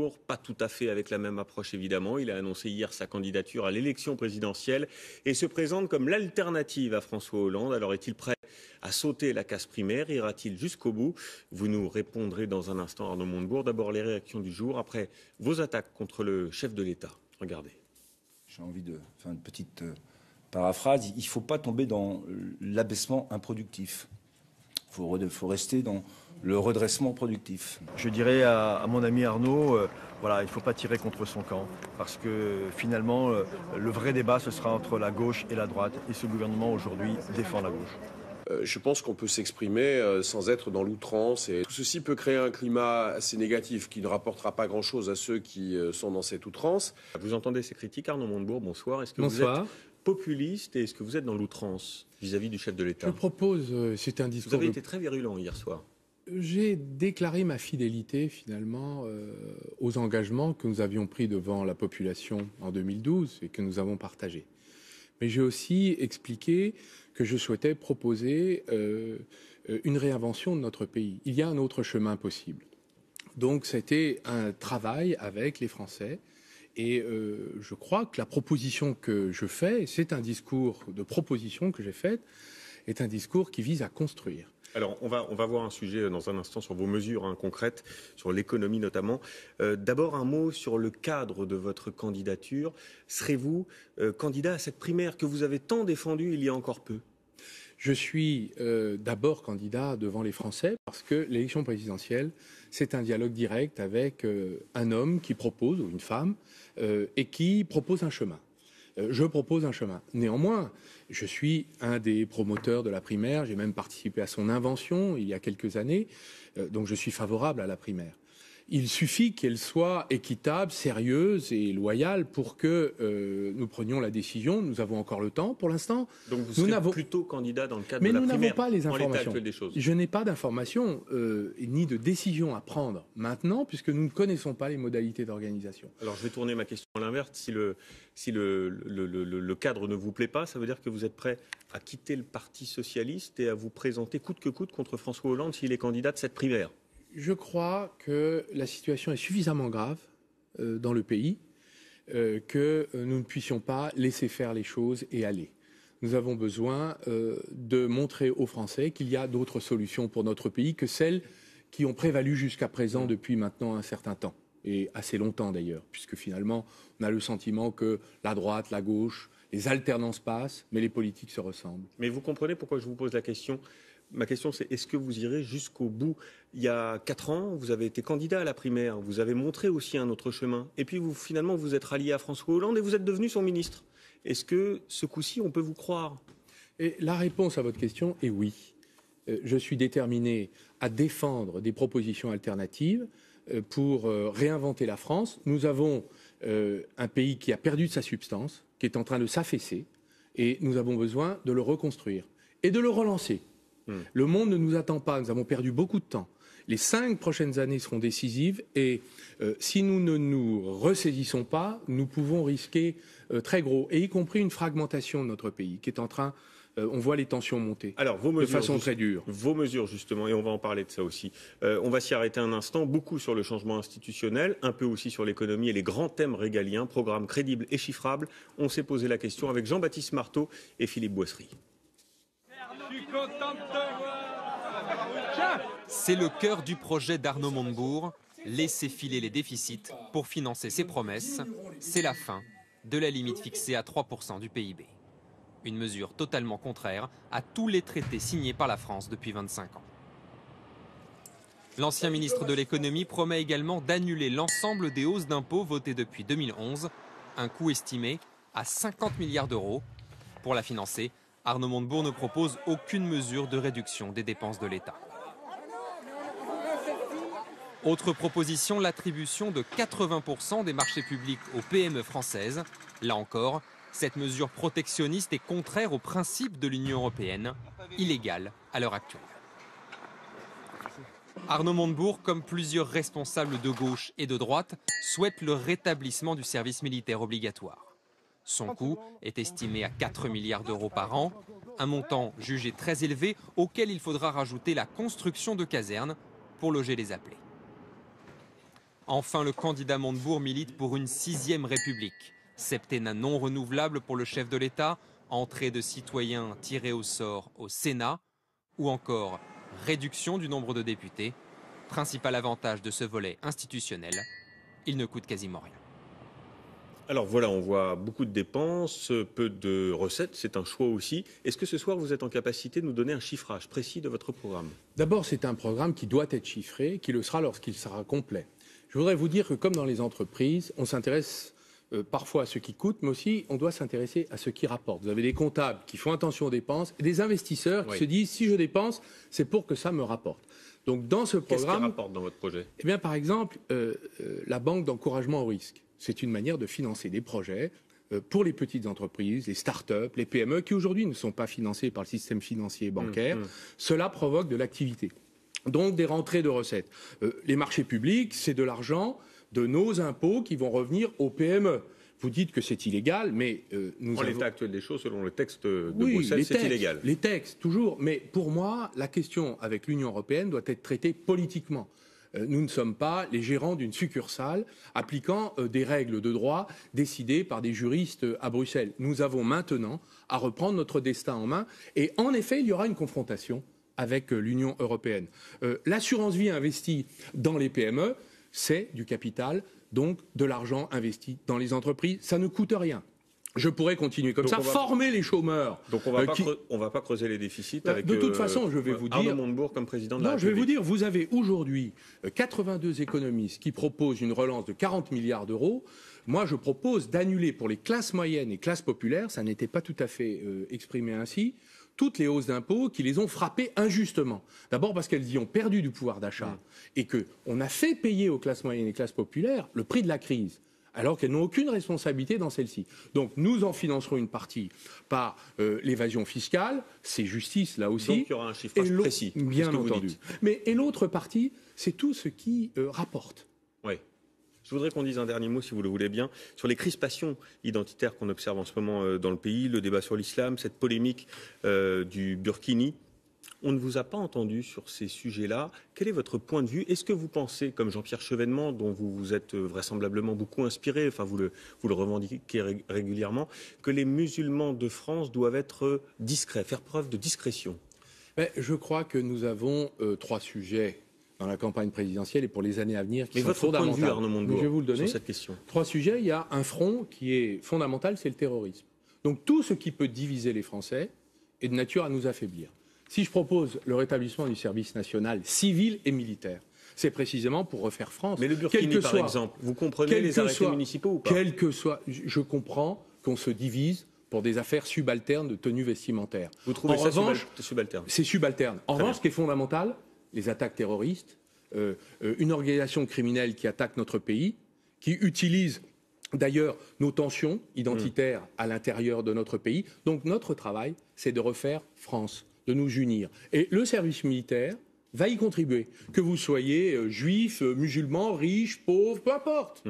Montebourg, pas tout à fait avec la même approche évidemment. Il a annoncé hier sa candidature à l'élection présidentielle et se présente comme l'alternative à François Hollande. Alors est-il prêt à sauter la case primaire? Ira-t-il jusqu'au bout? Vous nous répondrez dans un instant, Arnaud Montebourg. D'abord les réactions du jour, après vos attaques contre le chef de l'État. Regardez. J'ai envie de faire une petite paraphrase. Il ne faut pas tomber dans l'abaissement improductif. Il faut rester dans le redressement productif. Je dirais à mon ami Arnaud, voilà, il ne faut pas tirer contre son camp, parce que finalement, le vrai débat, ce sera entre la gauche et la droite, et ce gouvernement aujourd'hui défend la gauche. Je pense qu'on peut s'exprimer sans être dans l'outrance, et tout ceci peut créer un climat assez négatif qui ne rapportera pas grand-chose à ceux qui sont dans cette outrance. Vous entendez ces critiques, Arnaud Montebourg, bonsoir. Est-ce que Bonsoir. vous êtes populiste et est-ce que vous êtes dans l'outrance vis-à-vis du chef de l'État? Je propose, c'est un discours... Vous avez été très virulent hier soir. J'ai déclaré ma fidélité finalement aux engagements que nous avions pris devant la population en 2012 et que nous avons partagés. Mais j'ai aussi expliqué que je souhaitais proposer une réinvention de notre pays. Il y a un autre chemin possible. Donc c'était un travail avec les Français. Et je crois que la proposition que je fais, c'est un discours de proposition que j'ai faite, est un discours qui vise à construire. Alors, on va voir un sujet dans un instant sur vos mesures concrètes, sur l'économie notamment. D'abord, un mot sur le cadre de votre candidature. Serez-vous candidat à cette primaire que vous avez tant défendue il y a encore peu? Je suis d'abord candidat devant les Français parce que l'élection présidentielle, c'est un dialogue direct avec un homme qui propose, ou une femme, et qui propose un chemin. Je propose un chemin. Néanmoins, je suis un des promoteurs de la primaire. J'ai même participé à son invention il y a quelques années. Donc je suis favorable à la primaire. Il suffit qu'elle soit équitable, sérieuse et loyale pour que nous prenions la décision. Nous avons encore le temps pour l'instant. Donc vous serez plutôt candidat dans le cadre de la primaire. Mais nous n'avons pas les informations. En l'état actuel des choses. Je n'ai pas d'informations ni de décision à prendre maintenant puisque nous ne connaissons pas les modalités d'organisation. Alors je vais tourner ma question à l'inverse. Si le cadre ne vous plaît pas, ça veut dire que vous êtes prêt à quitter le Parti socialiste et à vous présenter coûte que coûte contre François Hollande s'il est candidat de cette primaire? Je crois que la situation est suffisamment grave dans le pays que nous ne puissions pas laisser faire les choses et aller. Nous avons besoin de montrer aux Français qu'il y a d'autres solutions pour notre pays que celles qui ont prévalu jusqu'à présent depuis maintenant un certain temps, et assez longtemps d'ailleurs, puisque finalement on a le sentiment que la droite, la gauche, les alternances passent, mais les politiques se ressemblent. Mais vous comprenez pourquoi je vous pose la question? Ma question, c'est est-ce que vous irez jusqu'au bout? Il y a 4 ans, vous avez été candidat à la primaire, vous avez montré aussi un autre chemin. Et puis, finalement, vous êtes rallié à François Hollande et vous êtes devenu son ministre. Est-ce que, ce coup-ci, on peut vous croire? Et la réponse à votre question est oui. Je suis déterminé à défendre des propositions alternatives pour réinventer la France. Nous avons un pays qui a perdu de sa substance, qui est en train de s'affaisser, et nous avons besoin de le reconstruire et de le relancer. Le monde ne nous attend pas, nous avons perdu beaucoup de temps. Les 5 prochaines années seront décisives et si nous ne nous ressaisissons pas, nous pouvons risquer très gros, et y compris une fragmentation de notre pays qui est en train, on voit les tensions monter. Alors, vos mesures, de façon très dure. Vos mesures, justement, et on va en parler de ça aussi. On va s'y arrêter un instant, beaucoup sur le changement institutionnel, un peu aussi sur l'économie et les grands thèmes régaliens, programme crédible et chiffrable. On s'est posé la question avec Jean-Baptiste Marteau et Philippe Boissry. C'est le cœur du projet d'Arnaud Montebourg, laisser filer les déficits pour financer ses promesses. C'est la fin de la limite fixée à 3% du PIB. Une mesure totalement contraire à tous les traités signés par la France depuis 25 ans. L'ancien ministre de l'économie promet également d'annuler l'ensemble des hausses d'impôts votées depuis 2011, un coût estimé à 50 milliards d'euros. Pour la financer, Arnaud Montebourg ne propose aucune mesure de réduction des dépenses de l'État. Autre proposition, l'attribution de 80% des marchés publics aux PME françaises. Là encore, cette mesure protectionniste est contraire aux principes de l'Union européenne, illégale à l'heure actuelle. Arnaud Montebourg, comme plusieurs responsables de gauche et de droite, souhaite le rétablissement du service militaire obligatoire. Son coût est estimé à 4 milliards d'euros par an, un montant jugé très élevé auquel il faudra rajouter la construction de casernes pour loger les appelés. Enfin, le candidat Montebourg milite pour une 6e République. Septennat non renouvelable pour le chef de l'État, entrée de citoyens tirés au sort au Sénat, ou encore réduction du nombre de députés. Principal avantage de ce volet institutionnel, il ne coûte quasiment rien. Alors voilà, on voit beaucoup de dépenses, peu de recettes, c'est un choix aussi. Est-ce que ce soir vous êtes en capacité de nous donner un chiffrage précis de votre programme? D'abord, c'est un programme qui doit être chiffré, qui le sera lorsqu'il sera complet. Je voudrais vous dire que comme dans les entreprises, on s'intéresse parfois à ce qui coûte, mais aussi on doit s'intéresser à ce qui rapporte. Vous avez des comptables qui font attention aux dépenses et des investisseurs qui se disent si je dépense, c'est pour que ça me rapporte. Donc dans ce programme, qu'est-ce qui rapporte dans votre projet? Eh bien, par exemple, la banque d'encouragement au risque. C'est une manière de financer des projets pour les petites entreprises, les start-up, les PME qui aujourd'hui ne sont pas financés par le système financier et bancaire. Cela provoque de l'activité. Donc des rentrées de recettes. Les marchés publics, c'est de l'argent de nos impôts qui vont revenir aux PME. Vous dites que c'est illégal, mais En l'état actuel des choses, selon le texte de Bruxelles, c'est illégal. Les textes, toujours. Mais pour moi, la question avec l'Union européenne doit être traitée politiquement. Nous ne sommes pas les gérants d'une succursale appliquant des règles de droit décidées par des juristes à Bruxelles. Nous avons maintenant à reprendre notre destin en main. Et en effet, il y aura une confrontation avec l'Union européenne. L'assurance vie investie dans les PME, c'est du capital, donc de l'argent investi dans les entreprises. Ça ne coûte rien. Je pourrais continuer comme ça, former les chômeurs. Donc on ne va pas creuser les déficits avec de toute façon, je vais vous dire, Arnaud Montebourg comme président de la République. Je vais vous dire, vous avez aujourd'hui 82 économistes qui proposent une relance de 40 milliards d'euros. Moi, je propose d'annuler pour les classes moyennes et classes populaires, ça n'était pas tout à fait exprimé ainsi, toutes les hausses d'impôts qui les ont frappées injustement. D'abord parce qu'elles y ont perdu du pouvoir d'achat et qu'on a fait payer aux classes moyennes et classes populaires le prix de la crise, alors qu'elles n'ont aucune responsabilité dans celle-ci. Donc nous en financerons une partie par l'évasion fiscale, c'est justice là aussi. Donc il y aura un chiffrage précis. Bien entendu. Et l'autre partie, c'est tout ce qui rapporte. Oui. Je voudrais qu'on dise un dernier mot, si vous le voulez bien, sur les crispations identitaires qu'on observe en ce moment dans le pays, le débat sur l'islam, cette polémique du burkini. On ne vous a pas entendu sur ces sujets-là. Quel est votre point de vue? Est-ce que vous pensez, comme Jean-Pierre Chevènement, dont vous vous êtes vraisemblablement beaucoup inspiré, enfin vous le revendiquez régulièrement, que les musulmans de France doivent être discrets, faire preuve de discrétion? Je crois que nous avons 3 sujets dans la campagne présidentielle et pour les années à venir qui sont fondamentaux. Point de vue, Arnaud Montebourg, je vais vous le donner. sur cette question. 3 sujets. Il y a un front qui est fondamental, c'est le terrorisme. Donc tout ce qui peut diviser les Français est de nature à nous affaiblir. Si je propose le rétablissement du service national civil et militaire, c'est précisément pour refaire France. Mais le Burkini, par exemple, vous comprenez les arrêtés municipaux ou pas? Quel que soit, je comprends qu'on se divise pour des affaires subalternes de tenue vestimentaire. Vous trouvez ça subalterne? C'est subalterne. En revanche, ce qui est fondamental, les attaques terroristes, une organisation criminelle qui attaque notre pays, qui utilise d'ailleurs nos tensions identitaires à l'intérieur de notre pays. Donc notre travail, c'est de refaire France, de nous unir. Et le service militaire va y contribuer. Que vous soyez juif, musulman, riche, pauvre, peu importe.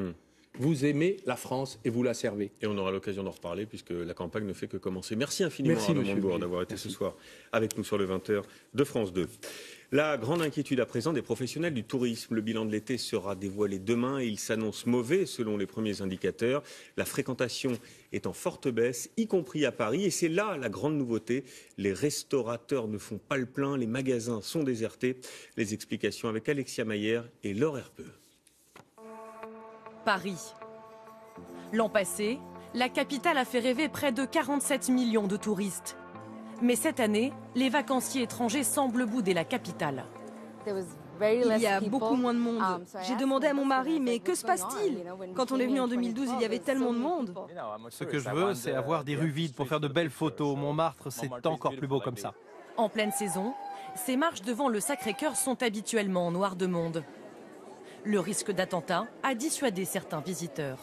Vous aimez la France et vous la servez. Et on aura l'occasion d'en reparler puisque la campagne ne fait que commencer. Merci infiniment Arnaud Montebourg d'avoir été ce soir avec nous sur le 20h de France 2. La grande inquiétude à présent des professionnels du tourisme. Le bilan de l'été sera dévoilé demain et il s'annonce mauvais selon les premiers indicateurs. La fréquentation est en forte baisse, y compris à Paris. Et c'est là la grande nouveauté. Les restaurateurs ne font pas le plein, les magasins sont désertés. Les explications avec Alexia Mayer et Laure Herpeux. Paris. L'an passé, la capitale a fait rêver près de 47 millions de touristes. Mais cette année, les vacanciers étrangers semblent bouder la capitale. Il y a beaucoup moins de monde. J'ai demandé à mon mari, mais que se passe-t-il? Quand on est venu en 2012, il y avait tellement de monde. Ce que je veux, c'est avoir des rues vides pour faire de belles photos. Montmartre, c'est encore plus beau comme ça. En pleine saison, ces marches devant le Sacré-Cœur sont habituellement noires de monde. Le risque d'attentat a dissuadé certains visiteurs.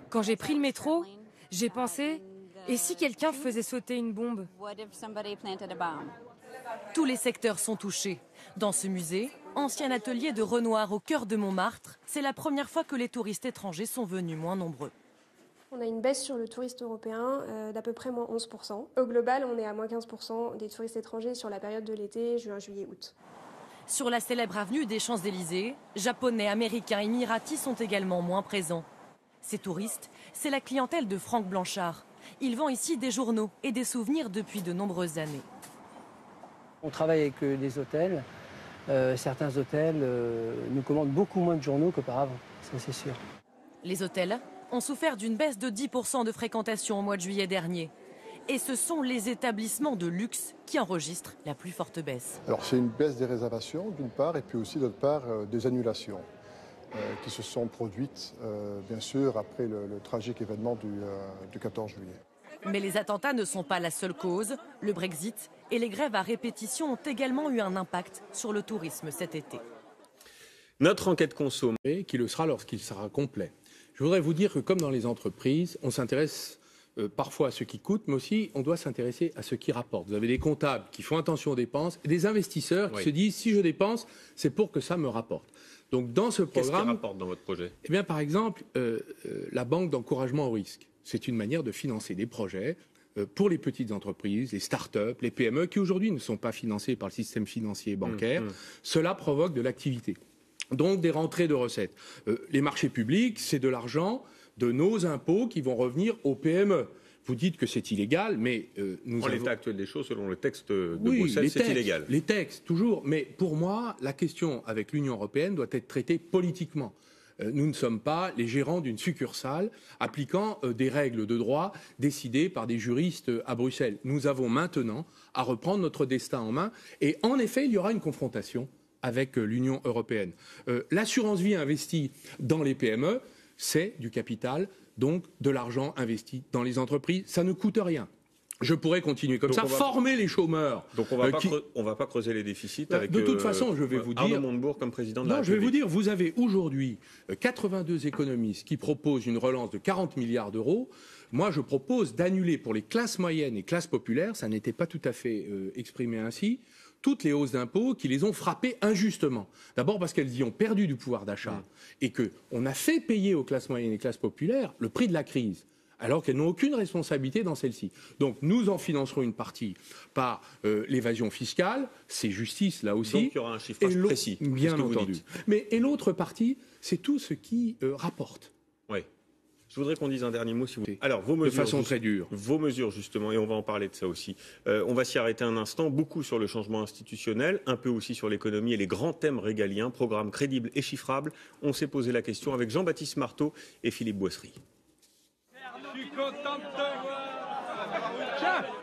Quand j'ai pris le métro, j'ai pensé, et si quelqu'un faisait sauter une bombe? Tous les secteurs sont touchés. Dans ce musée, ancien atelier de Renoir au cœur de Montmartre, c'est la première fois que les touristes étrangers sont venus moins nombreux. On a une baisse sur le touriste européen d'à peu près moins 11%. Au global, on est à moins 15% des touristes étrangers sur la période de l'été, juin, juillet, août. Sur la célèbre avenue des Champs-Élysées, Japonais, Américains, Émiratis sont également moins présents. Ces touristes, c'est la clientèle de Franck Blanchard. Il vend ici des journaux et des souvenirs depuis de nombreuses années. On travaille avec des hôtels. Certains hôtels nous commandent beaucoup moins de journaux qu'auparavant, ça c'est sûr. Les hôtels ont souffert d'une baisse de 10% de fréquentation au mois de juillet dernier. Et ce sont les établissements de luxe qui enregistrent la plus forte baisse. Alors c'est une baisse des réservations d'une part et puis aussi d'autre part des annulations qui se sont produites bien sûr après le tragique événement du 14 juillet. Mais les attentats ne sont pas la seule cause. Le Brexit et les grèves à répétition ont également eu un impact sur le tourisme cet été. Notre enquête conso, qui le sera lorsqu'il sera complet. Je voudrais vous dire que comme dans les entreprises, on s'intéresse parfois à ce qui coûte, mais aussi on doit s'intéresser à ce qui rapporte. Vous avez des comptables qui font attention aux dépenses et des investisseurs qui se disent si je dépense, c'est pour que ça me rapporte. Donc dans ce programme, qu'est-ce qui rapporte dans votre projet? Eh bien, par exemple, la banque d'encouragement au risque. C'est une manière de financer des projets pour les petites entreprises, les start-up, les PME qui aujourd'hui ne sont pas financées par le système financier et bancaire. Cela provoque de l'activité. Donc des rentrées de recettes. Les marchés publics, c'est de l'argent de nos impôts qui vont revenir aux PME. Vous dites que c'est illégal, mais nous avons... l'état actuel des choses, selon le texte de Bruxelles, c'est illégal. Les textes, toujours. Mais pour moi, la question avec l'Union européenne doit être traitée politiquement. Nous ne sommes pas les gérants d'une succursale appliquant des règles de droit décidées par des juristes à Bruxelles. Nous avons maintenant à reprendre notre destin en main. Et en effet, il y aura une confrontation avec l'Union européenne. L'assurance vie investie dans les PME, c'est du capital, donc de l'argent investi dans les entreprises. Ça ne coûte rien. Je pourrais continuer comme ça, former les chômeurs. Donc on ne va pas creuser les déficits avec de toute façon, je vais vous dire, Arnaud Montebourg comme président de la République. Je vais vous dire, vous avez aujourd'hui 82 économistes qui proposent une relance de 40 milliards d'euros. Moi, je propose d'annuler pour les classes moyennes et classes populaires, ça n'était pas tout à fait exprimé ainsi, toutes les hausses d'impôts qui les ont frappées injustement. D'abord parce qu'elles y ont perdu du pouvoir d'achat et qu'on a fait payer aux classes moyennes et classes populaires le prix de la crise, alors qu'elles n'ont aucune responsabilité dans celle-ci. Donc nous en financerons une partie par l'évasion fiscale, c'est justice là aussi. Donc il y aura un chiffrage précis. Bien entendu. Et l'autre partie, c'est tout ce qui rapporte. Oui. Je voudrais qu'on dise un dernier mot, si vous voulez. Alors, vos mesures, de façon très dure. Vos mesures, justement, et on va en parler de ça aussi. On va s'y arrêter un instant. Beaucoup sur le changement institutionnel, un peu aussi sur l'économie et les grands thèmes régaliens, programmes crédibles et chiffrables. On s'est posé la question avec Jean-Baptiste Marteau et Philippe Boissry.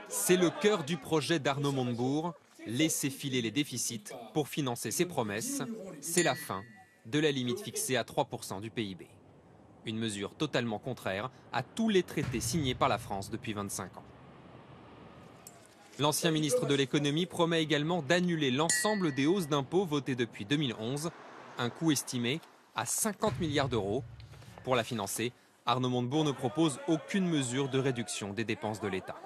C'est le cœur du projet d'Arnaud Montebourg, laisser filer les déficits pour financer ses promesses. C'est la fin de la limite fixée à 3% du PIB. Une mesure totalement contraire à tous les traités signés par la France depuis 25 ans. L'ancien ministre de l'économie promet également d'annuler l'ensemble des hausses d'impôts votées depuis 2011, un coût estimé à 50 milliards d'euros. Pour la financer, Arnaud Montebourg ne propose aucune mesure de réduction des dépenses de l'État.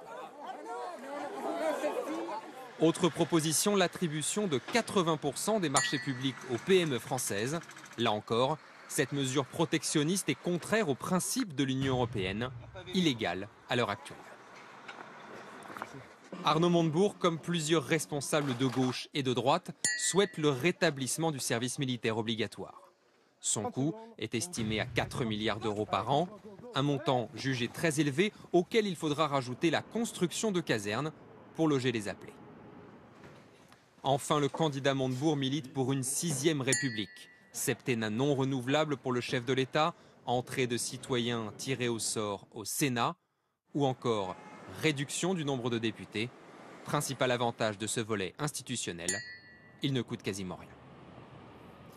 Autre proposition, l'attribution de 80% des marchés publics aux PME françaises. Là encore, cette mesure protectionniste est contraire aux principes de l'Union européenne, illégale à l'heure actuelle. Arnaud Montebourg, comme plusieurs responsables de gauche et de droite, souhaite le rétablissement du service militaire obligatoire. Son coût est estimé à 4 milliards d'euros par an, un montant jugé très élevé auquel il faudra rajouter la construction de casernes pour loger les appelés. Enfin, le candidat Montebourg milite pour une 6e République. Septennat non renouvelable pour le chef de l'État, entrée de citoyens tirés au sort au Sénat, ou encore réduction du nombre de députés. Principal avantage de ce volet institutionnel, il ne coûte quasiment rien.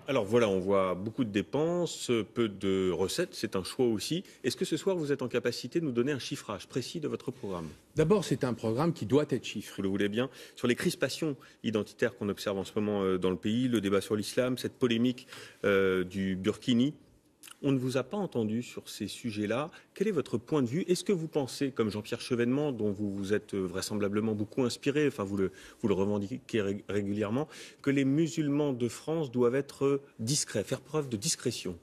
Alors voilà, on voit beaucoup de dépenses, peu de recettes, c'est un choix aussi. Est-ce que ce soir vous êtes en capacité de nous donner un chiffrage précis de votre programme? D'abord, c'est un programme qui doit être chiffré. Vous le voulez bien. Sur les crispations identitaires qu'on observe en ce moment dans le pays, le débat sur l'islam, cette polémique du burkini, on ne vous a pas entendu sur ces sujets-là. Quel est votre point de vue? Est-ce que vous pensez, comme Jean-Pierre Chevènement, dont vous vous êtes vraisemblablement beaucoup inspiré, enfin vous le revendiquez régulièrement, que les musulmans de France doivent être discrets, faire preuve de discrétion?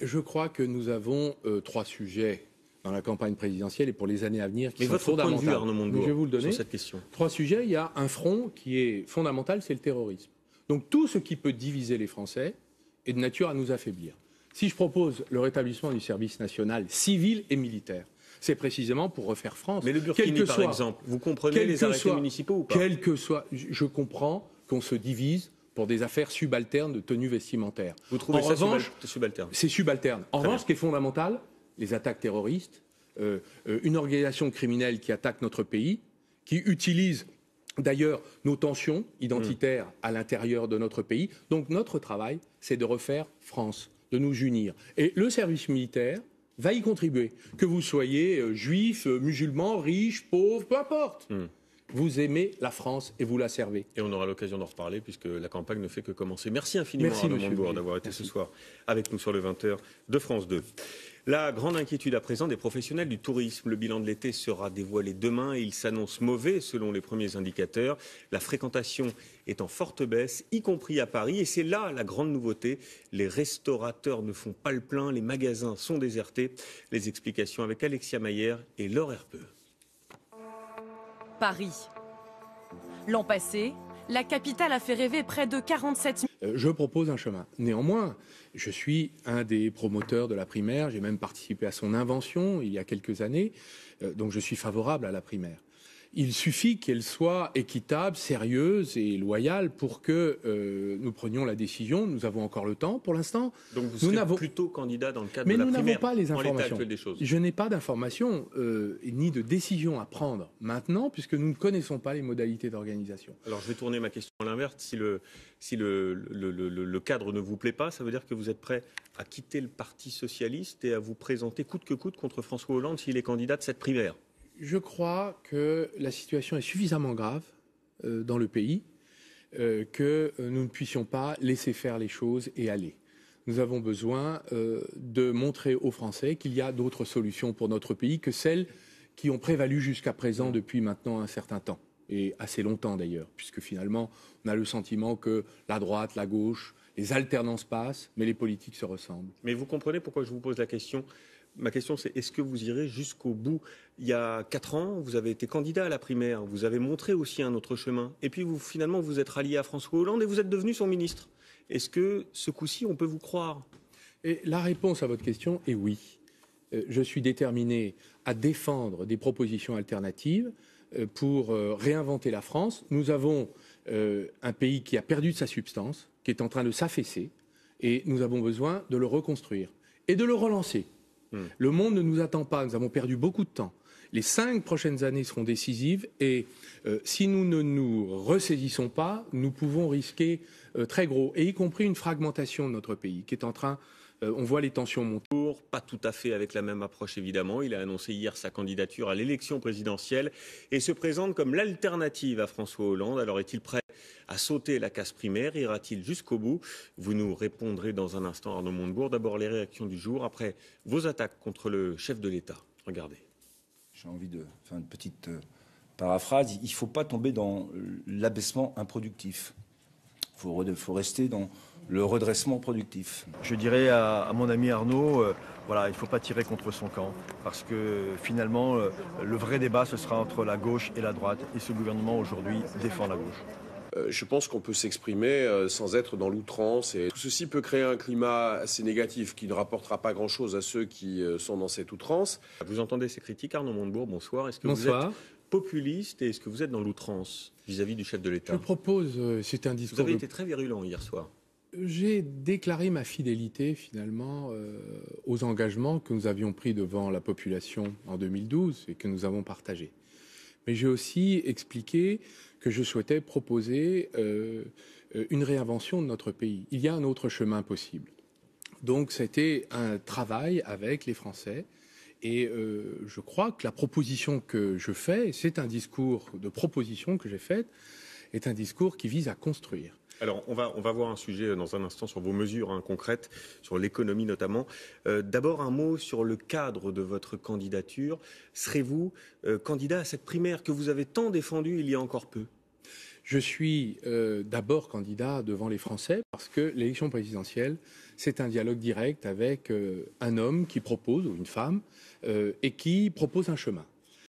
Je crois que nous avons 3 sujets dans la campagne présidentielle et pour les années à venir qui sont fondamentaux. Point de vue, Arnaud Montebourg, je vais vous le donner. Sur cette question. 3 sujets. Il y a un front qui est fondamental, c'est le terrorisme. Donc tout ce qui peut diviser les Français est de nature à nous affaiblir. Si je propose le rétablissement du service national civil et militaire, c'est précisément pour refaire France. Mais le Burkini, par exemple, vous comprenez les arrêtés municipaux ou pas? Quel que soit, je comprends qu'on se divise pour des affaires subalternes de tenue vestimentaire. Vous trouvez ça subalterne? C'est subalterne. En revanche, ce qui est fondamental, les attaques terroristes, une organisation criminelle qui attaque notre pays, qui utilise d'ailleurs nos tensions identitaires à l'intérieur de notre pays. Donc notre travail, c'est de refaire France, de nous unir. Et le service militaire va y contribuer. Que vous soyez juif, musulman, riche, pauvre, peu importe. Vous aimez la France et vous la servez. Et on aura l'occasion d'en reparler puisque la campagne ne fait que commencer. Merci infiniment Arnaud Montebourg d'avoir été ce soir avec nous sur le 20h de France 2. La grande inquiétude à présent des professionnels du tourisme. Le bilan de l'été sera dévoilé demain et il s'annonce mauvais selon les premiers indicateurs. La fréquentation est en forte baisse, y compris à Paris. Et c'est là la grande nouveauté. Les restaurateurs ne font pas le plein, les magasins sont désertés. Les explications avec Alexia Mayer et Laure Herpeux. Paris. L'an passé, la capitale a fait rêver près de 47 000. Je propose un chemin. Néanmoins, je suis un des promoteurs de la primaire. J'ai même participé à son invention il y a quelques années. Donc je suis favorable à la primaire. Il suffit qu'elle soit équitable, sérieuse et loyale pour que nous prenions la décision. Nous avons encore le temps pour l'instant. Donc vous serez plutôt candidat dans le cadre de la primaire. Mais nous n'avons pas les informations. En l'état actuel des choses. Je n'ai pas d'informations ni de décision à prendre maintenant puisque nous ne connaissons pas les modalités d'organisation. Alors je vais tourner ma question à l'inverse. Si le cadre ne vous plaît pas, ça veut dire que vous êtes prêt à quitter le Parti socialiste et à vous présenter coûte que coûte contre François Hollande s'il est candidat de cette primaire? Je crois que la situation est suffisamment grave dans le pays que nous ne puissions pas laisser faire les choses et aller. Nous avons besoin de montrer aux Français qu'il y a d'autres solutions pour notre pays que celles qui ont prévalu jusqu'à présent depuis maintenant un certain temps, et assez longtemps d'ailleurs, puisque finalement on a le sentiment que la droite, la gauche, les alternances passent, mais les politiques se ressemblent. Mais vous comprenez pourquoi je vous pose la question? Ma question, c'est est-ce que vous irez jusqu'au bout? Il y a 4 ans, vous avez été candidat à la primaire, vous avez montré aussi un autre chemin. Et puis, finalement, vous êtes rallié à François Hollande et vous êtes devenu son ministre. Est-ce que, ce coup-ci, on peut vous croire? Et la réponse à votre question est oui. Je suis déterminé à défendre des propositions alternatives pour réinventer la France. Nous avons un pays qui a perdu de sa substance, qui est en train de s'affaisser, et nous avons besoin de le reconstruire et de le relancer. Le monde ne nous attend pas, nous avons perdu beaucoup de temps. Les 5 prochaines années seront décisives et si nous ne nous ressaisissons pas, nous pouvons risquer très gros, et y compris une fragmentation de notre pays qui est en train, on voit les tensions monter. Pas tout à fait avec la même approche évidemment. Il a annoncé hier sa candidature à l'élection présidentielle et se présente comme l'alternative à François Hollande. Alors est-il prêt à sauter la case primaire? Ira-t-il jusqu'au bout? Vous nous répondrez dans un instant, Arnaud Montebourg. D'abord les réactions du jour, après vos attaques contre le chef de l'État. Regardez. J'ai envie de faire une petite paraphrase. Il ne faut pas tomber dans l'abaissement improductif. Il faut rester dans le redressement productif. Je dirais à mon ami Arnaud, voilà, il ne faut pas tirer contre son camp, parce que finalement, le vrai débat, ce sera entre la gauche et la droite, et ce gouvernement aujourd'hui défend la gauche. Je pense qu'on peut s'exprimer sans être dans l'outrance, et tout ceci peut créer un climat assez négatif qui ne rapportera pas grand-chose à ceux qui sont dans cette outrance. Vous entendez ces critiques, Arnaud Montebourg, bonsoir. Est-ce que vous êtes populiste et est-ce que vous êtes dans l'outrance vis-à-vis du chef de l'État? Je propose, c'est un discours... Vous avez été très virulent hier soir. J'ai déclaré ma fidélité finalement aux engagements que nous avions pris devant la population en 2012 et que nous avons partagés. Mais j'ai aussi expliqué que je souhaitais proposer une réinvention de notre pays. Il y a un autre chemin possible. Donc c'était un travail avec les Français et je crois que la proposition que je fais, c'est un discours de proposition que j'ai fait, est un discours qui vise à construire. Alors, on va voir un sujet dans un instant sur vos mesures concrètes, sur l'économie notamment. D'abord, un mot sur le cadre de votre candidature. Serez-vous candidat à cette primaire que vous avez tant défendue il y a encore peu? Je suis d'abord candidat devant les Français parce que l'élection présidentielle, c'est un dialogue direct avec un homme qui propose, ou une femme, et qui propose un chemin.